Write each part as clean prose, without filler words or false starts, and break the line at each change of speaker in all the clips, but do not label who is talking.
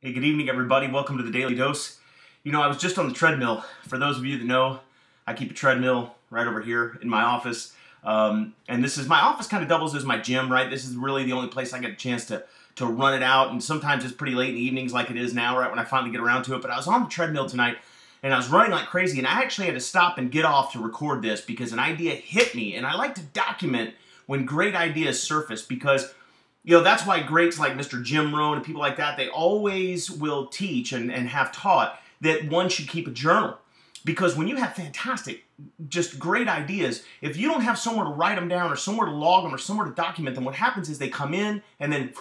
Hey, good evening, everybody. Welcome to the Daily Dose. You know, I was just on the treadmill. For those of you that know, I keep a treadmill right over here in my office. And my office kind of doubles as my gym, right? This is really the only place I get a chance to run it out. And sometimes it's pretty late in the evenings like it is now, right when I finally get around to it. But I was on the treadmill tonight and I was running like crazy. And I actually had to stop and get off to record this because an idea hit me. And I like to document when great ideas surface because that's why greats like Mr. Jim Rohn and people like that, they always will teach and have taught that one should keep a journal. Because when you have fantastic, just great ideas, if you don't have somewhere to write them down or somewhere to log them or somewhere to document them, what happens is they come in and then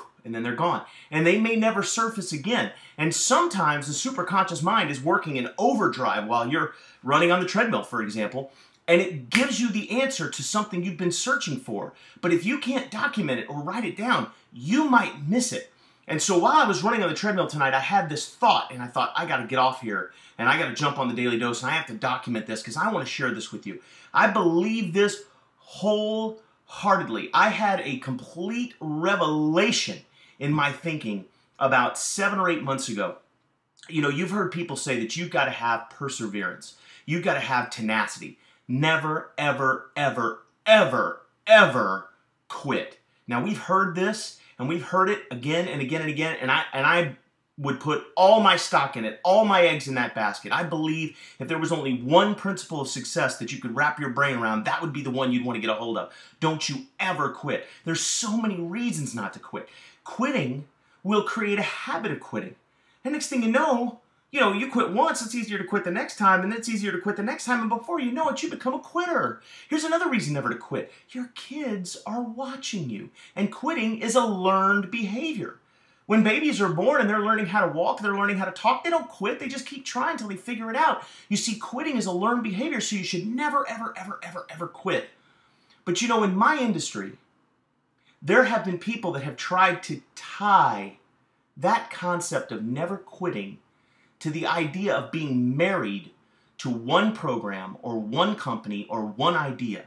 they're gone. And they may never surface again. And sometimes the superconscious mind is working in overdrive while you're running on the treadmill, for example. And it gives you the answer to something you've been searching for. But if you can't document it or write it down, you might miss it. And so while I was running on the treadmill tonight, I had this thought, and I thought, I got to get off here, and I got to jump on the Daily Dose, and I have to document this because I want to share this with you. I believe this wholeheartedly. I had a complete revelation in my thinking about 7 or 8 months ago. You know, you've heard people say that you've got to have perseverance. You've got to have tenacity. Never, ever, ever, ever, ever quit. Now, we've heard this, and we've heard it again and again and again, and I would put all my stock in it, all my eggs in that basket. I believe if there was only one principle of success that you could wrap your brain around, that would be the one you'd want to get a hold of. Don't you ever quit. There's so many reasons not to quit. Quitting will create a habit of quitting. And next thing you know, you quit once, it's easier to quit the next time, and then it's easier to quit the next time, and before you know it, you become a quitter. Here's another reason never to quit. Your kids are watching you, and quitting is a learned behavior. When babies are born and they're learning how to walk, they're learning how to talk, they don't quit, they just keep trying until they figure it out. You see, quitting is a learned behavior, so you should never, ever, ever, ever, ever quit. But in my industry, there have been people that have tried to tie that concept of never quitting to the idea of being married to one program or one company or one idea.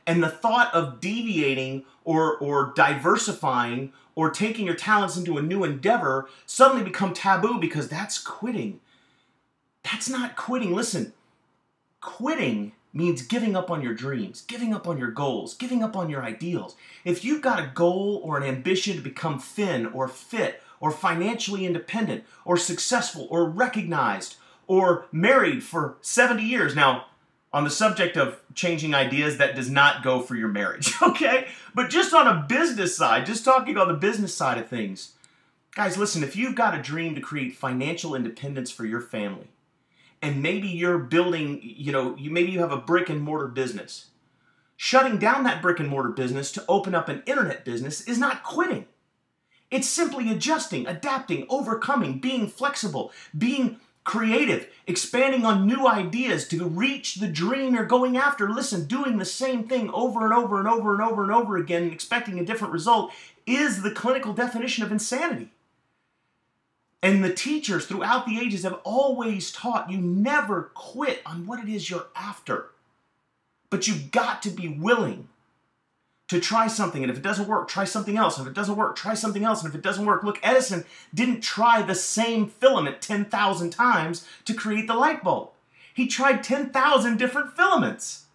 And the thought of deviating or diversifying or taking your talents into a new endeavor suddenly become taboo because that's quitting. That's not quitting. Listen, quitting means giving up on your dreams, giving up on your goals, giving up on your ideals. If you've got a goal or an ambition to become thin or fit or financially independent, or successful, or recognized, or married for 70 years. Now, on the subject of changing ideas, that does not go for your marriage, okay? But just on a business side, just talking on the business side of things, guys, listen, if you've got a dream to create financial independence for your family, and maybe you're building, maybe you have a brick and mortar business, shutting down that brick and mortar business to open up an internet business is not quitting. It's simply adjusting, adapting, overcoming, being flexible, being creative, expanding on new ideas to reach the dream you're going after. Listen, doing the same thing over and over and over and over and over again and expecting a different result is the clinical definition of insanity. And the teachers throughout the ages have always taught you never quit on what it is you're after. But you've got to be willing to try something, and if it doesn't work, try something else. And if it doesn't work, try something else. And if it doesn't work, look, Edison didn't try the same filament 10,000 times to create the light bulb. He tried 10,000 different filaments.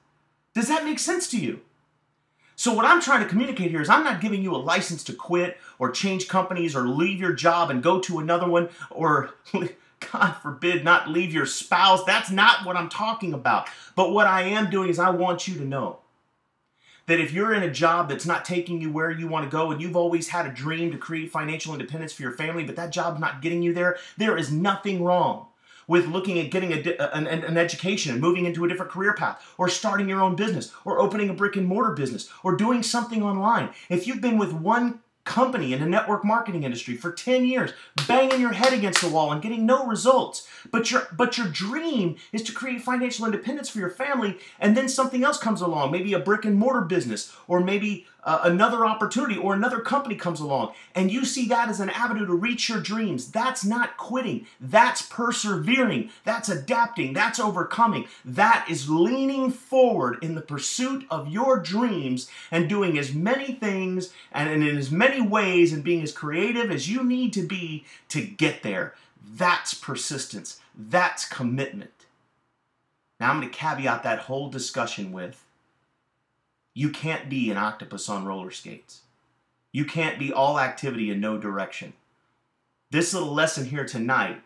Does that make sense to you? So what I'm trying to communicate here is I'm not giving you a license to quit or change companies or leave your job and go to another one or, God forbid, not leave your spouse. That's not what I'm talking about. But what I am doing is I want you to know that if you're in a job that's not taking you where you want to go and you've always had a dream to create financial independence for your family, but that job's not getting you there, there is nothing wrong with looking at getting an education and moving into a different career path or starting your own business or opening a brick and mortar business or doing something online. If you've been with one company in the network marketing industry for 10 years, banging your head against the wall and getting no results. But your dream is to create financial independence for your family, and then something else comes along, maybe a brick and mortar business, or maybe another opportunity or another company comes along and you see that as an avenue to reach your dreams. That's not quitting. That's persevering. That's adapting. That's overcoming. That is leaning forward in the pursuit of your dreams and doing as many things and in as many ways and being as creative as you need to be to get there. That's persistence. That's commitment. Now I'm going to caveat that whole discussion with, you can't be an octopus on roller skates. You can't be all activity and no direction. This little lesson here tonight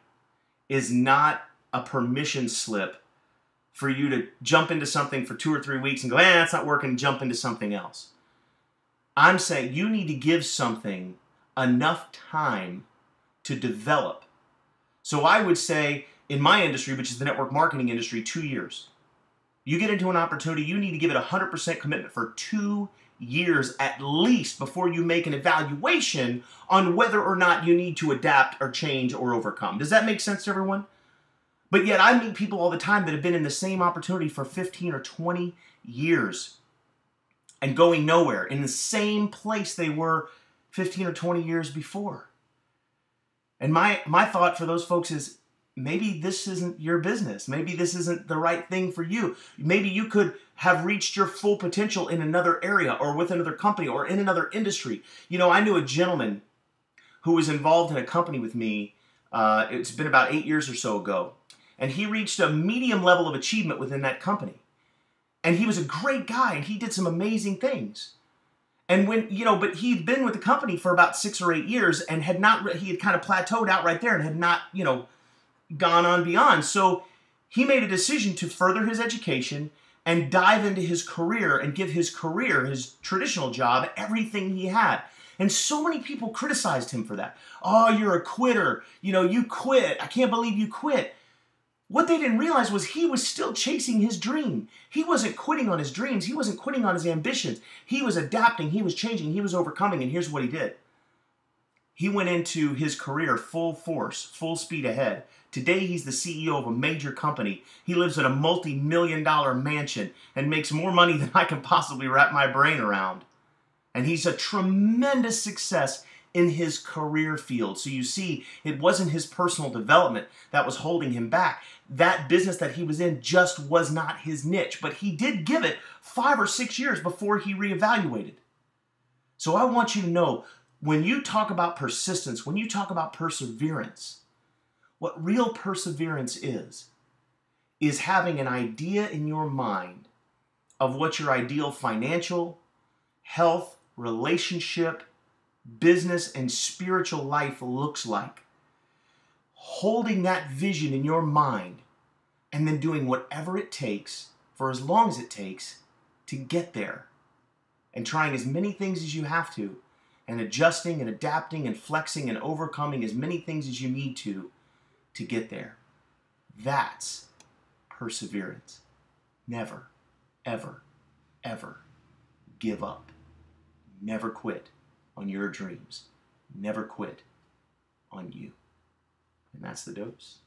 is not a permission slip for you to jump into something for 2 or 3 weeks and go, that's not working, and jump into something else. I'm saying you need to give something enough time to develop. So I would say in my industry, which is the network marketing industry, 2 years. You get into an opportunity, you need to give it 100% commitment for 2 years at least before you make an evaluation on whether or not you need to adapt or change or overcome. Does that make sense to everyone? But yet I meet people all the time that have been in the same opportunity for 15 or 20 years and going nowhere, in the same place they were 15 or 20 years before. And my thought for those folks is, maybe this isn't your business. Maybe this isn't the right thing for you. Maybe you could have reached your full potential in another area or with another company or in another industry. You know, I knew a gentleman who was involved in a company with me. It's been about 8 years or so ago. And he reached a medium level of achievement within that company. And he was a great guy and he did some amazing things. And but he'd been with the company for about 6 or 8 years and he had kind of plateaued out right there and had not, gone on beyond. So he made a decision to further his education and dive into his career and give his career, his traditional job, everything he had. And so many people criticized him for that. Oh, you're a quitter. You quit. I can't believe you quit. What they didn't realize was he was still chasing his dream. He wasn't quitting on his dreams. He wasn't quitting on his ambitions. He was adapting. He was changing. He was overcoming. And here's what he did. He went into his career full force, full speed ahead. Today, he's the CEO of a major company. He lives in a multi-million-dollar mansion and makes more money than I can possibly wrap my brain around. And he's a tremendous success in his career field. So you see, it wasn't his personal development that was holding him back. That business that he was in just was not his niche, but he did give it 5 or 6 years before he reevaluated. So I want you to know, when you talk about persistence, when you talk about perseverance, what real perseverance is having an idea in your mind of what your ideal financial, health, relationship, business, and spiritual life looks like. Holding that vision in your mind and then doing whatever it takes for as long as it takes to get there. And trying as many things as you have to, and adjusting and adapting and flexing and overcoming as many things as you need to get there. That's perseverance. Never, ever, ever give up. Never quit on your dreams. Never quit on you. And that's the dose.